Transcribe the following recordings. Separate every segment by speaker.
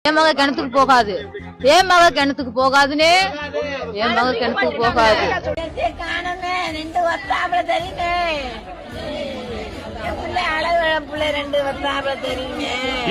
Speaker 1: என் மக கிணத்துக்கு போகாது, என் மக கிணத்துக்கு போகாதுன்னு, என் மக கிணத்துக்கு போகாது.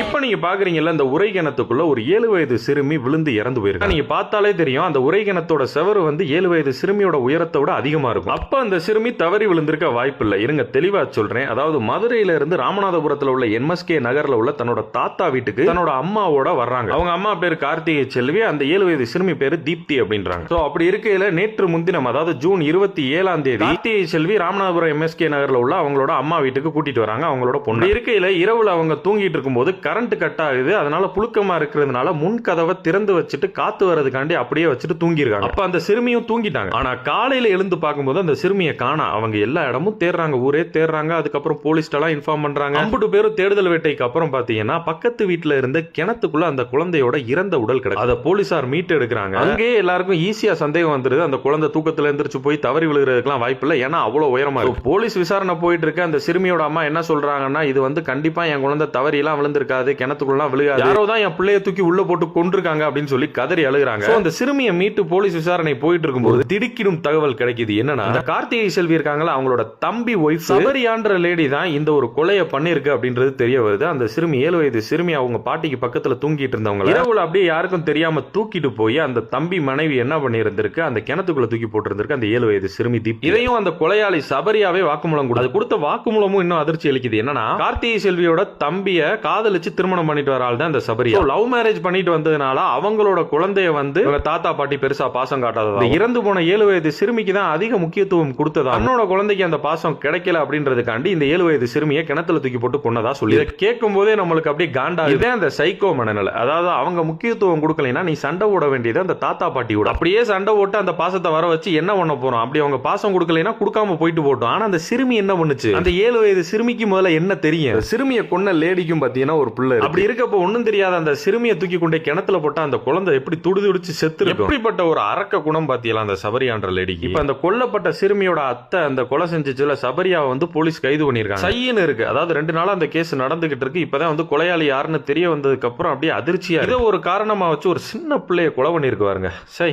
Speaker 2: இப்ப நீங்க பாக்குறீங்கல்ல, இந்த உரை கிணத்துக்குள்ள ஒரு 7 வயது சிறுமி விழுந்து இறந்து போயிருக்கு. நீங்க பார்த்தாலே தெரியும், அந்த உரை கிணத்தோட செவரு வந்து 7 வயது சிறுமியோட உயரத்தை விட அதிகமா இருக்கும். அப்ப அந்த சிறுமி தவறி விழுந்திருக்க வாய்ப்பு இல்லை. இருங்க தெளிவா சொல்றேன். அதாவது மதுரையில இருந்து ராமநாதபுரத்துல உள்ள எம்எஸ்கே நகர்ல உள்ள தன்னோட தாத்தா வீட்டுக்கு தன்னோட அம்மாவோட வர்றாங்க. அவங்க அம்மா பேரு கார்த்திகை செல்வி, அந்த 7 வயது சிறுமி பேரு தீப்தி அப்படின்றாங்க. சோ அப்படி இருக்கையில நேற்று முன்தினம், அதாவது ஜூன் 27ஆம் தேதி கார்த்திகை செல்வி ராமநாதபுரம் எம்எஸ்கே நகர்ல உள்ள அவங்களோட அம்மா வீட்டுக்கு கூட்டிட்டு வராங்க அவங்களோட பொண்ணு. இருக்கையில இரவுல அவங்க தூங்கிட்டு இருக்கும்போது கரண்ட் கட் ஆகுது. அதனால புழுக்கமா இருக்கிறதுனால முன் கதவை திறந்து வச்சுட்டு காத்து வரதுக்காண்டி அப்படியே வச்சுட்டு தூங்கிருக்காங்க. அப்ப அந்த சிறுமியும் தூங்கிட்டாங்க. ஆனா காலையில எழுந்து பார்க்கும்போது அந்த சிறுமியை காணோம். அவங்க எல்லா இடமும் தேடுறாங்க, ஊரே தேடுறாங்க. அதுக்கப்புறம் போலீஸ்ட எல்லாம் இன்ஃபார்ம் பண்றாங்க. 50 பேரும் தேடுதல் வேட்டைக்கு அப்புறம் பாத்தீங்கன்னா பக்கத்து வீட்டுல இருந்த கிணத்துக்குள்ள அந்த குழந்தையோட இறந்த உடல் கிடக்கு. அதை போலீசார் மீட்டு எடுக்கிறாங்க. அங்கேயே எல்லாருக்கும் ஈஸியா சந்தேகம் வந்துருது, அந்த குழந்தை தூக்கத்துல எந்திரிச்சு போய் தவறி விழுகிறதுக்கெல்லாம் வாய்ப்பு இல்லை. ஏன்னா அவ்வளவு உயரமா இருக்கு. போலீஸ் விசாரணை போயிட்டு இருக்கு. அந்த சிறுமியோட அம்மா என்ன சொல்றாங்கன்னா, இது வந்து கண்டிப்பா என் குழந்தை தவறி எல்லாம் விழுந்திருக்காது, கிணத்துக்குள்ள விழுகாது, யாரோ தான் என் பிள்ளைய தூக்கி உள்ள போட்டு கொண்டிருக்காங்க அப்படின்னு சொல்லி கதறி அழுகுறாங்க. அந்த சிறுமியை மீட்டு போலீஸ் விசாரணை போயிட்டு இருக்கும்போது திடுக்கிடும் தகவல் கிடைக்குது. என்னன்னா, கார்த்திகை செல்வி இருக்காங்களா, அவங்களோட தம்பி ஒய்ஃப் சபரியான்ற லேடி தான் இந்த ஒரு கொலையை பண்ணிருக்கு அப்படின்றது தெரிய வருது. அந்த சிறுமி 7 வயது சிறுமி அவங்க பாட்டிக்கு பக்கத்துல தூங்கிட்டு இருந்தவங்க இரவுல அப்படியே யாருக்கும் தெரியாம தூக்கிட்டு போய் அந்த தம்பி மனைவி என்ன பண்ணி இருந்திருக்கு, அந்த கிணத்துக்குள்ள தூக்கி போட்டு இருந்திருக்கு அந்த 7 வயது சிறுமி தீப்தி. இதையும் அந்த கொலையாளி சபரியாவே வாக்குமூலம் கொடுத்த வாக்குமூலமும் இன்னும் அதிர்ச்சி அளிக்குது. என்னன்னா, கார்த்திகை செல்வியோட தம்பிய காதலிச்சு திருமணம் பண்ணிட்டு வர ஆள் தான் இந்த சபரியா. லவ் மேரேஜ் பண்ணிட்டு வந்ததுனால அவங்களோட குழந்தைய வந்து தாத்தா பாட்டி பெருசா பாசம் காட்டாததா, இறந்து போன 7 வயது சிறுமிக்கு தான் அதிக முக்கியத்துவம் கொடுத்ததா, தன்னோட குழந்தைக்கு அந்த பாசம் கிடைக்கல அப்படின்றதுக்காண்டி இந்த 7 வயது சிறுமியை கிணத்துல தூக்கி போட்டு கொன்னதா சொல்லி கேட்கும் போதே நம்மளுக்கு அப்படியே காண்டா. இதே அந்த சைக்கோ மனநிலை. அதாவது அவங்க முக்கியத்துவம் கொடுக்கலைன்னா நீ சண்டை ஓட வேண்டியது அந்த தாத்தா பாட்டியோட. அப்படியே சண்டை ஓட்டு அந்த பாசத்தை வர வச்சு என்ன பண்ண போறோம், அப்படி அவங்க பாசம் கொடுக்கலைன்னா கொடுக்காம போயிட்டு போட்டோம். ஆனா அந்த சிறுமி என்ன பண்ணுச்சு, அந்த 7 வயது சிறுமிக்கு முதல்ல என்ன தெரியும், சிறுமியை கொன்ன லேடிக்கும் பாத்தீங்கன்னா ஒரு பிள்ளை. அப்படி இருக்கப்ப ஒண்ணும் தெரியாத அந்த சிறுமியை தூக்கி கொண்டே கிணத்துல போட்டா அந்த குழந்தை எப்படி துடிதுடிச்சு செத்து இருக்கும். எப்படிப்பட்ட ஒரு அரக்க குணம் பாத்தீங்களா அந்த சபரியான்ற லேடிக்கு. இப்ப அந்த கொல்லப்பட்ட சிறுமியோட அத்தை அந்த கொலை செஞ்சுச்சுல சபரியாவை வந்து போலீஸ் கைது பண்ணிருக்காங்க. சைன்னு இருக்கு. அதாவது 2 நாளா அந்த கேஸ் நடந்துகிட்டு இருக்கு. இப்பதான் வந்து கொலையாளி யாருன்னு தெரிய வந்ததுக்கு அப்புறம் அப்படியே அதிர்ச்சியா இருக்கு. இதை ஒரு காரணமா வச்சு ஒரு சின்ன பிள்ளைய கொலை பண்ணிருக்கு பாருங்க. சை.